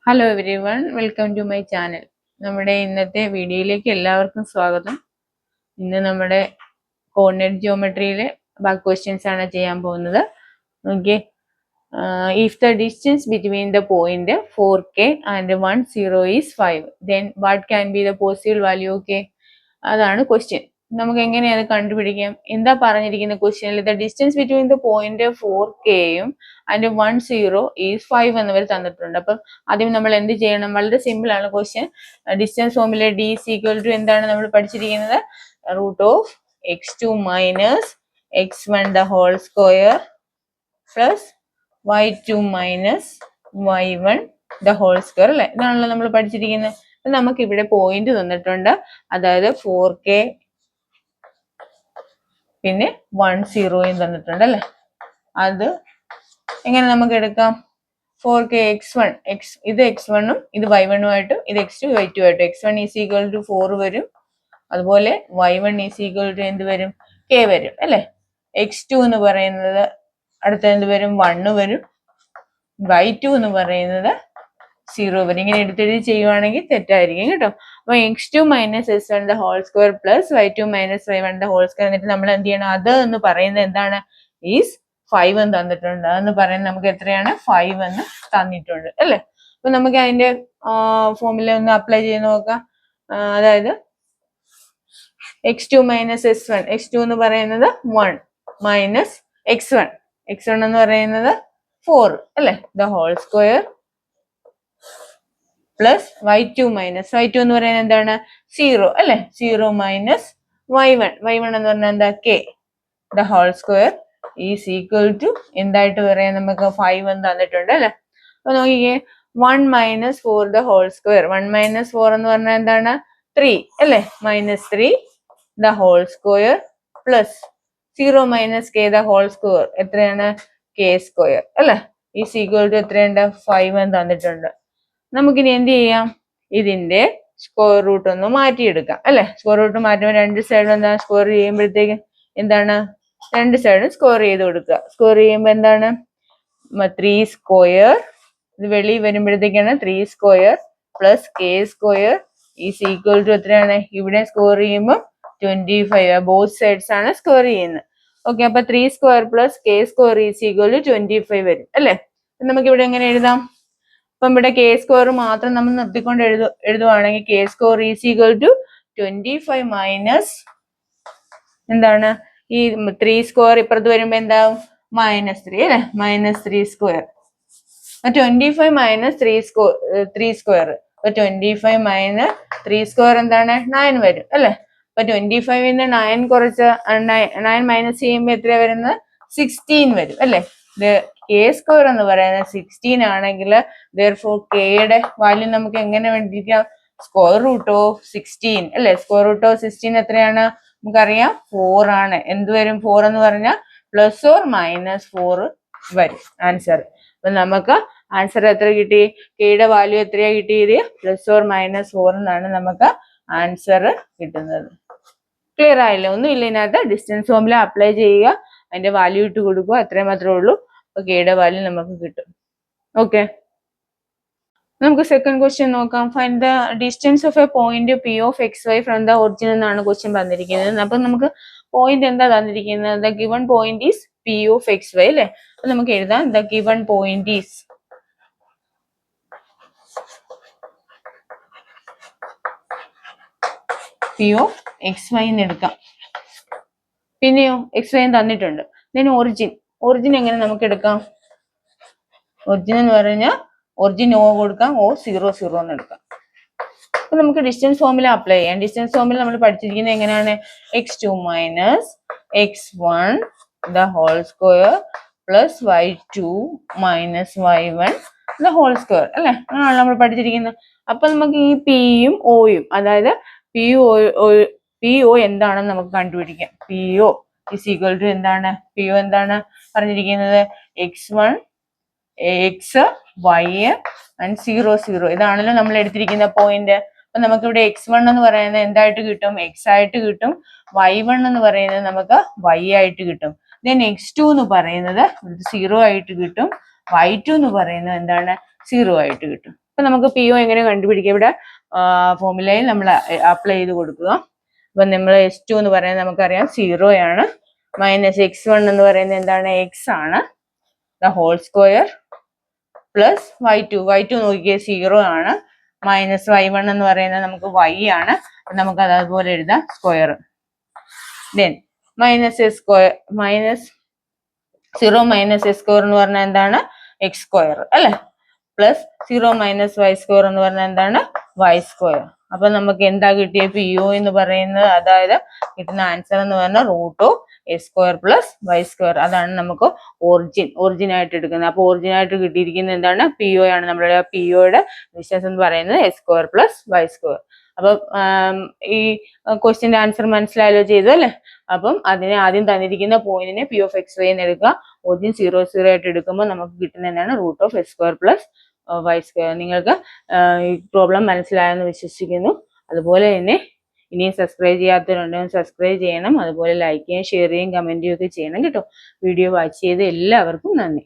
Hello everyone, welcome to my channel. നമ്മുടെ ഇന്നത്തെ വീഡിയോയിലേക്ക് എല്ലാവർക്കും സ്വാഗതം. ഇന്ന് നമ്മുടെ കോർഡിനേറ്റ് ജിയോമെട്രിയിലെ ബാക്ക് ക്വസ്റ്റ്യൻസ് ആണ് ചെയ്യാൻ പോകുന്നത്. Okay, if the distance between the point 4k and 10 is 5, then what can be the possible value? Okay, അതാണ് ക്വസ്റ്റ്യൻ. നമുക്ക് എങ്ങനെയാണ് കണ്ടുപിടിക്കാം? എന്താ പറഞ്ഞിരിക്കുന്ന ക്വസ്റ്റ്യനിൽ? The distance between the point 4kയും ആൻഡ് 10 ഈസ് 5 എന്നിവർ തന്നിട്ടുണ്ട്. അപ്പം ആദ്യം നമ്മൾ എന്ത് ചെയ്യണം? വളരെ സിമ്പിൾ ആണ് ക്വസ്റ്റ്യൻ. ഡിസ്റ്റൻസ് ഫോമിലെ d is equal to എന്താണ് നമ്മൾ പഠിച്ചിരിക്കുന്നത്? Root of x2 minus x1 the whole square plus y2 minus y1 the whole square അല്ലെ? ഇതാണല്ലോ നമ്മൾ പഠിച്ചിരിക്കുന്നത്. നമുക്ക് ഇവിടെ പോയിന്റ് തന്നിട്ടുണ്ട്, അതായത് 4k പിന്നെ 10യും തന്നിട്ടുണ്ട് അല്ലെ? അത് എങ്ങനെ നമുക്ക് എടുക്കാം? 4k x1 ഇത് x1ഉം ഇത് y1 ആയിട്ടും ഇത് x2 y2 ആയിട്ടും x1 ഈസ് ഈക്വൽ ടു 4 വരും, അതുപോലെ y1 ഈസ് ഈക്വൽ ടു എന്ത് വരും? k വരും അല്ലെ? x2 എന്ന് പറയുന്നത് അടുത്ത എന്ത് വരും? 1 വരും, y2 എന്ന് പറയുന്നത് 0 വരും. ഇങ്ങനെ എടുത്തെഴുതി ചെയ്യുവാണെങ്കിൽ തെറ്റായിരിക്കും കേട്ടോ. അപ്പൊ x2 minus s1 the whole square plus y2 minus y1 the whole square. എന്നിട്ട് നമ്മൾ എന്ത് ചെയ്യണം? അത് എന്ന് പറയുന്നത് എന്താണ്? ഈസ് 5 എന്ന് തന്നിട്ടുണ്ട്. അതെന്ന് പറയുന്നത് നമുക്ക് എത്രയാണ്? 5 എന്ന് തന്നിട്ടുണ്ട് അല്ലെ? അപ്പൊ നമുക്ക് അതിന്റെ ഫോർമുല ഒന്ന് അപ്ലൈ ചെയ്ത് നോക്കാം. അതായത് x2 മൈനസ് s1, x2 എന്ന് പറയുന്നത് 1 മൈനസ് x1 എന്ന് പറയുന്നത് 4 അല്ലെ? The whole square plus y2 minus y2 എന്ന് പറയുന്നത് എന്താണ്? 0 അല്ലെ? 0 മൈനസ് y1 എന്ന് പറഞ്ഞാൽ എന്താ? k the whole square is equal to എന്തായിട്ട് പറയാം? നമുക്ക് 5 എന്ന് തന്നിട്ടുണ്ട് അല്ലെ? അപ്പൊ നോക്കിക്കേ, 1 minus 4 the whole square. 1 minus 4 എന്ന് പറഞ്ഞാൽ എന്താണ്? 3 അല്ലെ? Minus 3 the whole square plus 0 minus k the whole square എത്രയാണ്? k സ്ക്വയർ അല്ലെ? ഈസ് ഈക്വൽ ടു എത്രയുണ്ട്? 5 എന്ന് തന്നിട്ടുണ്ട്. നമുക്കിനി എന്ത് ചെയ്യാം? ഇതിന്റെ സ്ക്വയർ റൂട്ട് ഒന്ന് മാറ്റിയെടുക്കാം അല്ലെ? സ്ക്വയർ റൂട്ട് മാറ്റുമ്പോൾ രണ്ട് സൈഡും എന്താ? സ്ക്വയർ ചെയ്യുമ്പോഴത്തേക്ക് എന്താണ്? രണ്ട് സൈഡും സ്ക്വയർ ചെയ്ത് കൊടുക്കുക. സ്ക്വയർ ചെയ്യുമ്പോൾ എന്താണ്? 3 സ്ക്വയർ, ഇത് വെളിയിൽ വരുമ്പോഴത്തേക്കാണ് 3 square plus k square is equal to എത്രയാണ്? ഇവിടെ സ്ക്വയർ ചെയ്യുമ്പോൾ 25. ബോത്ത് സൈഡ്സ് ആണ് സ്ക്വയർ ചെയ്യുന്നത്. ഓക്കെ, അപ്പൊ 3 square plus k square is equal to 25 വരും അല്ലെ? നമുക്ക് ഇവിടെ എങ്ങനെ എഴുതാം? അപ്പം ഇവിടെ k സ്ക്വയർ മാത്രം നമ്മൾ നിർത്തിക്കൊണ്ട് എഴുതുവാണെങ്കിൽ k square is equal to 25 minus എന്താണ്? ഈ 3 സ്ക്വയർ ഇപ്പുറത്ത് വരുമ്പോ എന്താവും? -3 അല്ലെ? -3 സ്ക്വയർ. 25 minus 3 square. അപ്പൊ 25 മൈനസ് 3 സ്ക്വയർ എന്താണ്? 9 വരും അല്ലെ? അപ്പൊ 25ന്ന് 9 കുറച്ച് 9 മൈനസ് ചെയ്യുമ്പോൾ എത്ര വരുന്നത്? 16 വരും അല്ലെ? k സ്ക്വയർ എന്ന് പറയുന്നത് 16 ആണെങ്കിൽ therefore k യുടെ വാല്യൂ നമുക്ക് എങ്ങനെ കണ്ടുപിടിക്കാം? സ്ക്വയർ റൂട്ട് ഓഫ് 16 അല്ലെ? സ്ക്വയർ റൂട്ട് ഓഫ് 16 എത്രയാണ്? നമുക്കറിയാം 4 ആണ്. എന്ത് വരും? 4 എന്ന് പറഞ്ഞാൽ പ്ലസ് ഓർ മൈനസ് 4 വരും ആൻസർ. അപ്പൊ നമുക്ക് ആൻസർ എത്ര കിട്ടി? k യുടെ വാല്യൂ എത്രയാ കിട്ടിയത്? പ്ലസ് ഓർ മൈനസ് 4 എന്നാണ് നമുക്ക് ആൻസർ കിട്ടുന്നത്. ക്ലിയർ ആയില്ലേ? ഒന്നും ഇല്ല ഇതിനകത്ത്. ഡിസ്റ്റൻസ് ഫോർമുല അപ്ലൈ ചെയ്യുക, അതിന്റെ വാല്യൂ ഇട്ട് കൊടുക്കുക, അത്രയും മാത്രമേ ഉള്ളൂ. അപ്പൊ k യുടെ വാല്യൂ നമുക്ക് കിട്ടും. ഓക്കെ, നമുക്ക് സെക്കൻഡ് ക്വസ്റ്റ്യൻ നോക്കാം. Find the distance of A point p of xy from the origin എന്നാണ് ക്വസ്റ്റ്യൻ തന്നിരിക്കുന്നത്. അപ്പൊ നമുക്ക് പോയിന്റ് എന്താ തന്നിരിക്കുന്നത്? The given point is p of xy അല്ലെ? അപ്പൊ നമുക്ക് എഴുതാം the given point is p of xy എന്ന് എടുക്കാം. പിന്നെയോ xy തന്നിട്ടുണ്ട്. then ഒറിജിൻ എങ്ങനെ നമുക്ക് എടുക്കാം? ഒറിജിൻ എന്ന് പറഞ്ഞാൽ ഒറിജിൻ O കൊടുക്കാം, O00 എന്ന് എടുക്കാം. അപ്പൊ നമുക്ക് ഡിസ്റ്റൻസ് ഫോർമുല അപ്ലൈ ചെയ്യാം. ഡിസ്റ്റൻസ് ഫോർമുല നമ്മൾ പഠിച്ചിരിക്കുന്നത് എങ്ങനെയാണ്? x2 minus x1 the whole square plus y2 minus y1 the whole square അല്ലെ? അങ്ങനെയാണ് നമ്മൾ പഠിച്ചിരിക്കുന്നത്. അപ്പൊ നമുക്ക് ഈ പിയും ഓയും, അതായത് PO എന്താണെന്ന് നമുക്ക് കണ്ടുപിടിക്കാം. PO is equal to എന്താണ്? PO എന്താണ് പറഞ്ഞിരിക്കുന്നത്? x1 x y and 0 ഇതാണല്ലോ നമ്മൾ എടുത്തിരിക്കുന്ന പോയിന്റ്. അപ്പൊ നമുക്ക് ഇവിടെ x1 എന്ന് പറയുന്നത് എന്തായിട്ട് കിട്ടും? x ആയിട്ട് കിട്ടും. y1 എന്ന് പറയുന്നത് നമുക്ക് y ആയിട്ട് കിട്ടും. then x2 എന്ന് പറയുന്നത് 0 ആയിട്ട് കിട്ടും. y2 എന്ന് പറയുന്നത് എന്താണ്? 0 ആയിട്ട് കിട്ടും. അപ്പൊ നമുക്ക് പി ഒ എങ്ങനെ കണ്ടുപിടിക്കുക? ഇവിടെ ഫോർമുലയിൽ നമ്മൾ അപ്ലൈ ചെയ്ത് കൊടുക്കുക. അപ്പൊ നമ്മൾ S2 എന്ന് പറയുന്നത് നമുക്കറിയാം 0 ആണ്, മൈനസ് x1 എന്ന് പറയുന്നത് എന്താണ്? x ആണ്, the whole square plus y2 നോക്കിയേ 0 ആണ്, മൈനസ് y1 എന്ന് പറയുന്നത് നമുക്ക് y ആണ്, നമുക്ക് അതുപോലെ എഴുതാം square. Then minus S square, minus 0 minus S square എന്ന് പറഞ്ഞാൽ എന്താണ്? എക്സ് സ്ക്വയർ അല്ലെ, പ്ലസ് 0 മൈനസ് വൈ സ്ക്വയർ എന്ന് പറഞ്ഞാൽ എന്താണ്? Y square. അപ്പൊ നമുക്ക് എന്താ കിട്ടിയ? പി ഒ എന്ന് പറയുന്നത്, അതായത് കിട്ടുന്ന ആൻസർ എന്ന് പറഞ്ഞാൽ root of S square plus y square. അതാണ് നമുക്ക് ഒറിജിൻ ആയിട്ട് എടുക്കുന്നത്. അപ്പൊ ഒറിജിൻ ആയിട്ട് കിട്ടിയിരിക്കുന്നത് എന്താണ്? പി ഒ ആണ്. നമ്മുടെ പി ഒയുടെ ഡിസ്റ്റൻസ് എന്ന് പറയുന്നത് S square plus y square. അപ്പം ഈ ക്വസ്റ്റ്യന്റെ ആൻസർ മനസ്സിലായാലോ ചെയ്തു അല്ലെ? അപ്പം അതിനെ ആദ്യം തന്നിരിക്കുന്ന പോയിന്റിനെ പി ഓഫ് എക്സ് വൈ എന്ന് എടുക്കുക. ഒറിജിൻ 0 0 ആയിട്ട് എടുക്കുമ്പോൾ നമുക്ക് കിട്ടുന്ന എന്താണ്? Root of S square plus y square. നിങ്ങൾക്ക് ഈ പ്രോബ്ലം മനസ്സിലായെന്ന് വിശ്വസിക്കുന്നു. അതുപോലെ തന്നെ ഇനിയും സബ്സ്ക്രൈബ് ചെയ്യാത്തവരുണ്ടെങ്കിൽ സബ്സ്ക്രൈബ് ചെയ്യണം. അതുപോലെ ലൈക്ക് ചെയ്യുകയും ഷെയർ ചെയ്യുകയും കമന്റ് ചെയ്യുകയൊക്കെ ചെയ്യണം കേട്ടോ. വീഡിയോ വാച്ച് ചെയ്ത് എല്ലാവർക്കും നന്ദി.